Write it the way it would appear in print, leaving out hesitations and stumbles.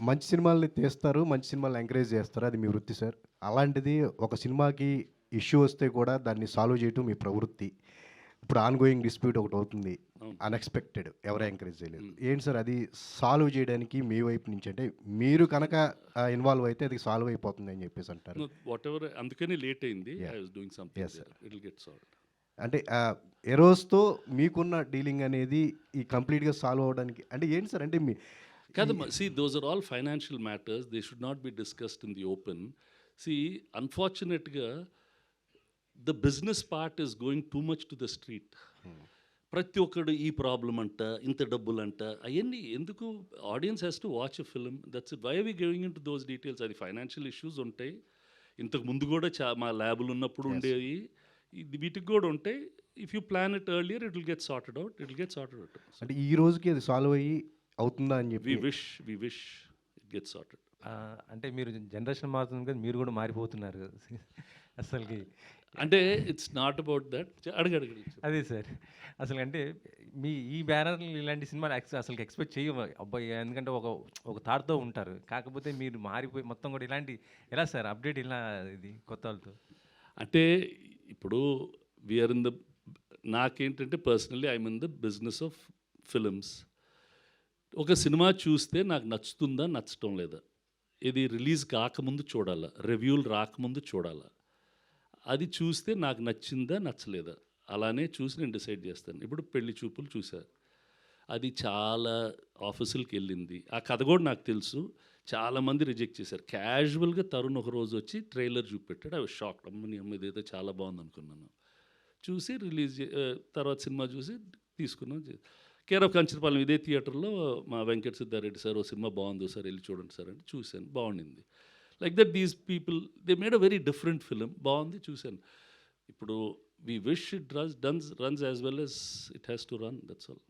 మంచి సినిమాల్ని తీస్తారు. మంచి సినిమాల్ని ఎంకరేజ్ చేస్తారు. అది మీ వృత్తి సార్. అలాంటిది ఒక సినిమాకి ఇష్యూ వస్తే కూడా దాన్ని సాల్వ్ చేయటం మీ ప్రవృత్తి. ఇప్పుడు ఆన్‌గోయింగ్ డిస్ప్యూట్ ఒకటవుతుంది. అవును. అన్‌ఎక్స్‌పెక్టెడ్ ఎవరు ఎంకరేజ్ చేయలేదు. హ్మ్. ఏంటి సార్ అది సాల్వ్ చేయడానికి మీ వైపు నుంచి అంటే మీరు కనుక ఇన్వాల్వ్ అయితే అది సాల్వ్ అయిపోతుంది అని చెప్పేసి అంటారు. నో వాటెవర్ అందుకని లేట్ అయింది. Yeah! I was doing something yes sir. There. It will get solved. అంటే ఎరోస్‌తో మీకున్న డీలింగ్ అనేది ఈ కంప్లీట్‌గా సాల్వ్ అవ్వడానికి అంటే ఏంటి సార్ అంటే మీ ఈ కాదమ్మా, see those are all financial matters. They should not be discussed in the open. See అన్‌ఫార్చునేట్‌గా the business part is going too much to the street. Hmm. ప్రతి ఒక్కడు ఈ ప్రాబ్లమ్ అంట, ఇంత డబ్బులంట, అయన్నీ ఎందుకు? Audience has to watch a film. That's it. Why are we going into those details? అది ఫైనాన్షియల్ ఇష్యూస్ ఉంటాయి. ఇంతకు ముందు కూడా మా ల్యాబులు ఉన్నప్పుడు యెస్. ఉండేవి. వీటికి కూడా ఉంటాయి. If you plan it earlier it will get sorted out. It will get sorted out. So అంటే ఈ రోజుకి అది సాల్వ్ అయ్యి అవుతుందా అని వి చెప్పి విష్ ఇట్ గెట్ సార్టెడ్. అంటే మీరు జనరేషన్ మారుతుంది కదా, మీరు కూడా మారిపోతున్నారు కదా అసలుకి. అంటే ఇట్స్ నాట్ అబౌట్ దట్. అడగడు. అదే సార్, అసలు అంటే మీ ఈ బ్యానర్లు ఇలాంటి సినిమాలు అసలు ఎక్స్పెక్ట్ చేయము అబ్బాయి, ఎందుకంటే ఒక ఒక థాట్తో ఉంటారు. కాకపోతే మీరు మారిపోయి మొత్తం కూడా ఇలాంటి ఎలా సార్ అప్డేట్ ఇలా ఇది కొత్త వాళ్ళతో? అంటే ఇప్పుడు వీఆర్ ఇన్ ద నాకేంటంటే personally I'm in the business of films. ఒక సినిమా చూస్తే నాకు నచ్చుతుందా నచ్చటం లేదా, ఇది రిలీజ్ కాకముందు చూడాలా, రివ్యూలు రాకముందు చూడాలా, అది చూస్తే నాకు నచ్చిందా నచ్చలేదా, అలానే చూసి నేను డిసైడ్ చేస్తాను. ఇప్పుడు పెళ్లి చూపులు చూశారు, అది చాలా ఆఫీసులకి వెళ్ళింది. ఆ కథ కూడా నాకు తెలుసు. చాలామంది రిజెక్ట్ చేశారు. క్యాజువల్గా తరుణ్ ఒక రోజు వచ్చి ట్రైలర్ చూపెట్టాడు. I was shocked. అమ్మని అమ్మ ఇదైతే చాలా బాగుంది అనుకున్నాను. చూసి తర్వాత సినిమా చూసి తీసుకున్నాం. కేర్ ఆఫ్ కంచరపాలెం ఇదే థియేటర్లో మా వెంకట సిద్ధారెడ్డి సార్ ఓ సినిమా బాగుంది సార్ వెళ్ళి చూడండి సార్ అంటే చూశాను, బాగుండింది. Like that these people they made a very different film. బాగుంది, చూశాను. ఇప్పుడు we wish it runs as well as it has to run. That's all.